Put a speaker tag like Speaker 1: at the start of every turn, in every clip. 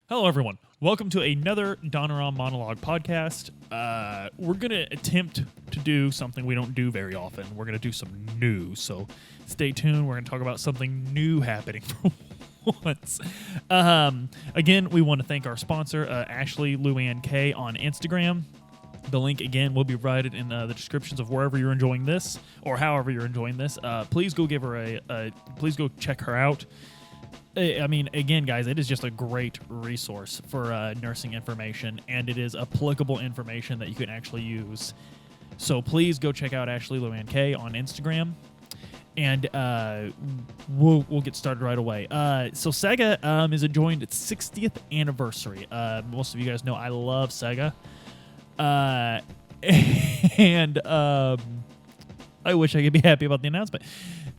Speaker 1: Hello, everyone. Welcome to another Donaron Monologue podcast. We're going to attempt to do something we don't do very often. We're going to do some new, so stay tuned. We're going to talk about something new happening for once. Again, we want to thank our sponsor, Ashley Luann K on Instagram. The link, again, will be provided in the descriptions of wherever you're enjoying this or however you're enjoying this. Please go give her please go check her out. I mean, again, guys, it is just a great resource for nursing information, and it is applicable information that you can actually use. So please go check out Ashley Luann K on Instagram, and we'll get started right away. So Sega is enjoying its 60th anniversary. Most of you guys know I love Sega, and I wish I could be happy about the announcement.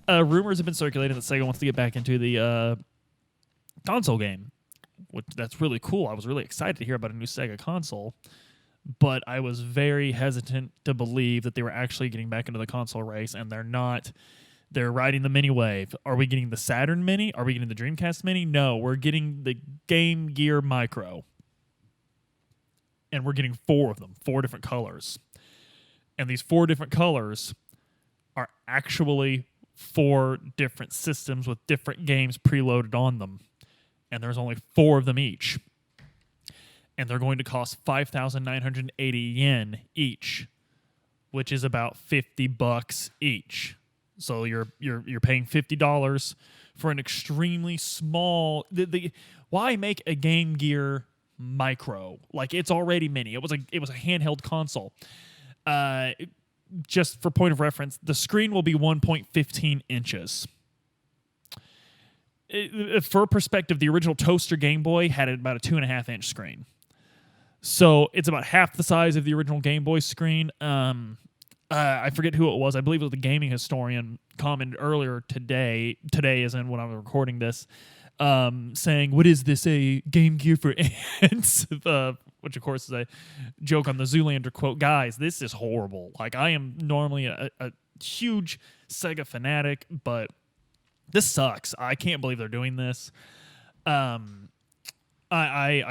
Speaker 1: Rumors have been circulating that Sega wants to get back into the console game, which that's really cool. I was really excited to hear about a new Sega console, but I was very hesitant to believe that they were actually getting back into the console race, and they're not. They're riding the mini wave. Are we getting the Saturn Mini? Are we getting the Dreamcast Mini? No, we're getting the Game Gear Micro, and we're getting 4 of them, 4 different colors, and these 4 different colors are actually 4 different systems with different games preloaded on them. And there's only 4 of them each. And they're going to cost 5,980 yen each, which is about $50 each. So you're paying $50 for an extremely small. Why make a Game Gear Micro? Like, it's already mini. It was a handheld console. Just for point of reference, the screen will be 1.15 inches. For perspective, the original toaster Game Boy had about a 2.5-inch screen. So it's about half the size of the original Game Boy screen. I forget who it was. I believe it was the gaming historian commented earlier today as in when I was recording this, saying, "What is this, a Game Gear for ants?" Which, of course, is a joke on the Zoolander quote. Guys, this is horrible. Like, I am normally a huge Sega fanatic, but this sucks. I can't believe they're doing this. I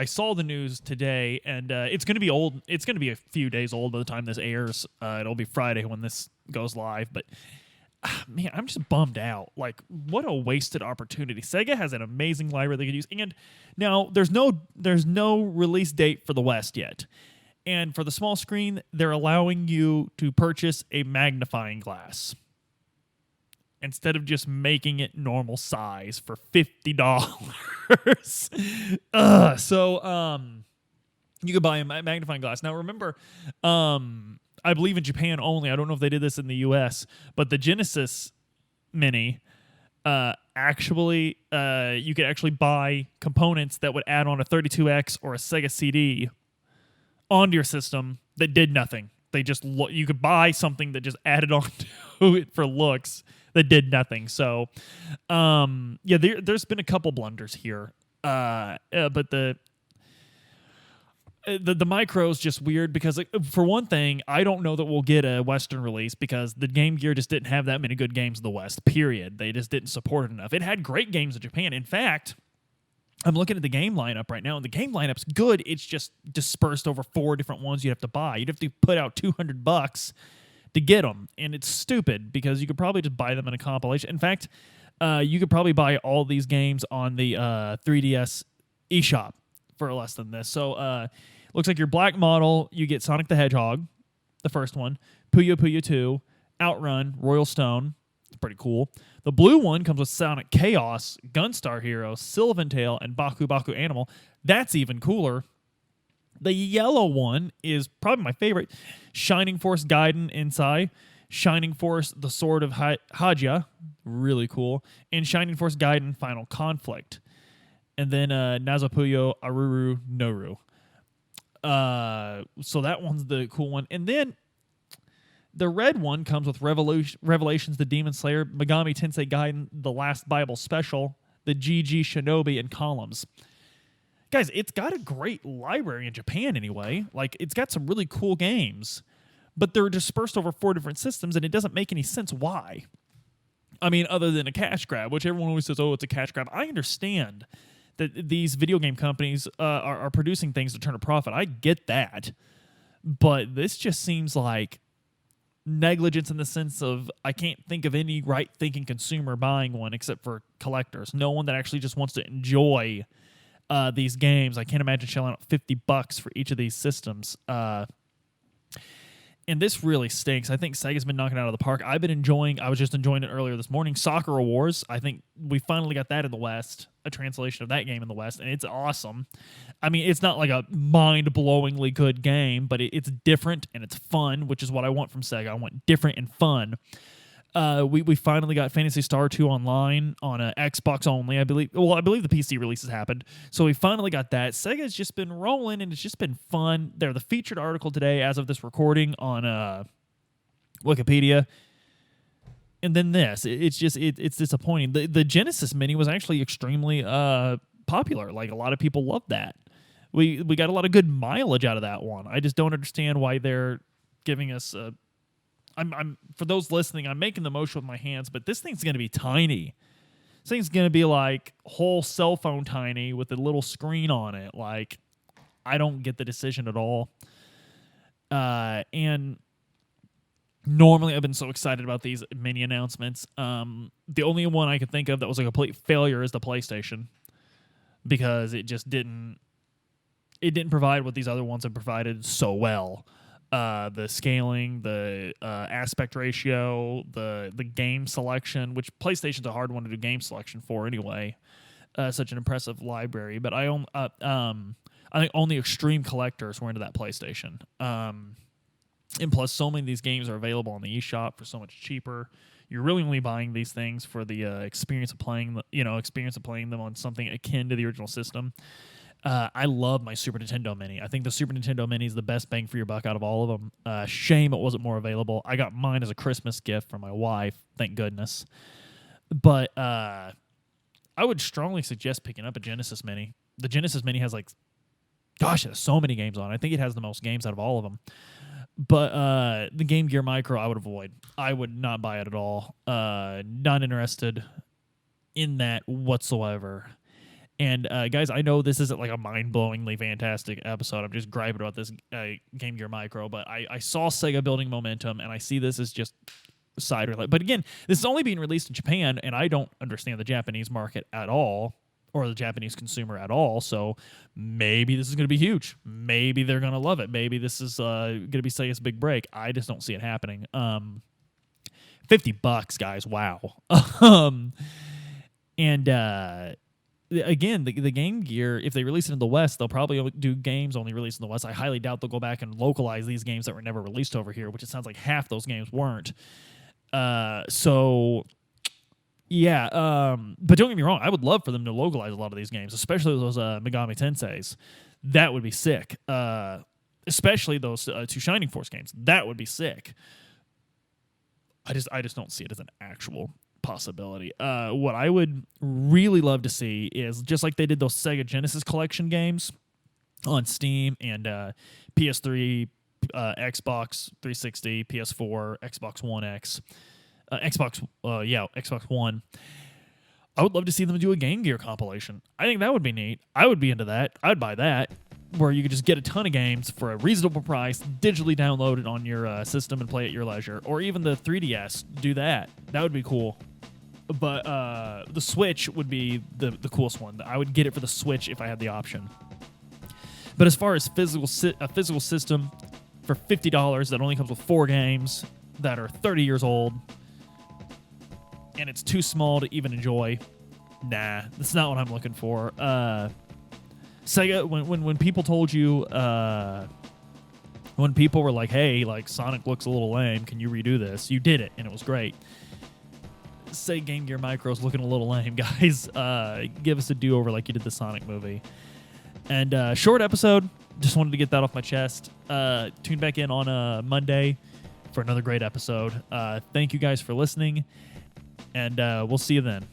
Speaker 1: saw the news today, and it's going to be old. It's going to be a few days old by the time this airs. It'll be Friday when this goes live, but man, I'm just bummed out. Like, what a wasted opportunity. Sega has an amazing library they could use, and now there's no release date for the West yet. And for the small screen, they're allowing you to purchase a magnifying glass instead of just making it normal size for $50. So you could buy a magnifying glass. Now, remember, I believe in Japan only. I don't know if they did this in the U.S., but the Genesis Mini, actually, you could actually buy components that would add on a 32X or a Sega CD onto your system that did nothing. They just you could buy something that just added on to it for looks that did nothing. So, there's been a couple blunders here, but the Micro is just weird because, like, for one thing, I don't know that we'll get a Western release because the Game Gear just didn't have that many good games in the West, period. They just didn't support it enough. It had great games in Japan. In fact, I'm looking at the game lineup right now, and the game lineup's good. It's just dispersed over 4 different ones you'd have to buy. You'd have to put out $200 to get them, and it's stupid because you could probably just buy them in a compilation. In fact, you could probably buy all these games on the 3DS eShop for less than this. So, looks like your black model, you get Sonic the Hedgehog, the first one, Puyo Puyo 2, Outrun, Royal Stone. It's pretty cool. The blue one comes with Sonic Chaos, Gunstar Hero, Sylvan Tale, and Baku Baku Animal. That's even cooler. The yellow one is probably my favorite. Shining Force Gaiden Inside, Shining Force The Sword of Haja, really cool, and Shining Force Gaiden Final Conflict. And then Nazopuyo Aruru Noru. So that one's the cool one. And then the red one comes with Revelations, the Demon Slayer, Megami Tensei Gaiden, The Last Bible Special, the GG Shinobi, and Columns. Guys, it's got a great library in Japan anyway. Like, it's got some really cool games, but they're dispersed over 4 different systems, and it doesn't make any sense why. I mean, other than a cash grab, which everyone always says, oh, it's a cash grab. I understand that these video game companies are producing things to turn a profit. I get that. But this just seems like negligence in the sense of I can't think of any right-thinking consumer buying one except for collectors. No one that actually just wants to enjoy these games. I can't imagine shelling out $50 for each of these systems. And this really stinks. I think Sega's been knocking it out of the park. I was just enjoying it earlier this morning. Soccer Wars. I think we finally got that in the West, a translation of that game in the West, and it's awesome. I mean, it's not like a mind-blowingly good game, but it's different and it's fun, which is what I want from Sega. I want different and fun. We finally got Phantasy Star 2 online on Xbox only, I believe. Well, I believe the PC releases happened. So we finally got that. Sega's just been rolling, and it's just been fun. They're the featured article today as of this recording on Wikipedia. And then this. It's disappointing. The Genesis Mini was actually extremely popular. Like, a lot of people loved that. We got a lot of good mileage out of that one. I just don't understand why they're giving us I'm for those listening, I'm making the motion with my hands, but this thing's going to be tiny. This thing's going to be like whole cell phone tiny with a little screen on it. Like, I don't get the decision at all. And normally I've been so excited about these mini announcements. The only one I could think of that was a complete failure is the PlayStation, because it just didn't provide what these other ones have provided so well. The scaling, the aspect ratio, the game selection, which PlayStation's a hard one to do game selection for anyway. Such an impressive library, but I think only extreme collectors were into that PlayStation. And plus, so many of these games are available on the eShop for so much cheaper. You're really only buying these things for the experience of playing them on something akin to the original system. I love my Super Nintendo Mini. I think the Super Nintendo Mini is the best bang for your buck out of all of them. Shame it wasn't more available. I got mine as a Christmas gift from my wife, thank goodness. But I would strongly suggest picking up a Genesis Mini. The Genesis Mini has it has so many games on it. I think it has the most games out of all of them. But the Game Gear Micro, I would avoid. I would not buy it at all. Not interested in that whatsoever. And guys, I know this isn't like a mind-blowingly fantastic episode. I'm just griping about this Game Gear Micro, but I saw Sega building momentum, and I see this as just side related. But again, this is only being released in Japan, and I don't understand the Japanese market at all, or the Japanese consumer at all. So maybe this is going to be huge. Maybe they're going to love it. Maybe this is going to be Sega's big break. I just don't see it happening. $50, guys. Wow. Again, the Game Gear, if they release it in the West, they'll probably do games only released in the West. I highly doubt they'll go back and localize these games that were never released over here, which it sounds like half those games weren't. But don't get me wrong, I would love for them to localize a lot of these games, especially those Megami Tenseis. That would be sick. Especially those two Shining Force games. That would be sick. I just don't see it as an actual possibility. What I would really love to see is, just like they did those Sega Genesis Collection games on Steam and PS3, Xbox 360, PS4, Xbox One X, Xbox One. I would love to see them do a Game Gear compilation. I think that would be neat. I would be into that. I'd buy that, where you could just get a ton of games for a reasonable price, digitally download it on your system and play at your leisure. Or even the 3DS, do that. That would be cool. But the Switch would be the coolest one. I would get it for the Switch if I had the option. But as far as a physical system for $50 that only comes with 4 games that are 30 years old, and it's too small to even enjoy, nah, that's not what I'm looking for. Sega, when people told you, when people were like, hey, like Sonic looks a little lame, can you redo this? You did it, and it was great. Sega Game Gear Micro's looking a little lame, guys. Give us a do-over like you did the Sonic movie. And short episode, just wanted to get that off my chest. Tune back in on Monday for another great episode. Thank you guys for listening, and we'll see you then.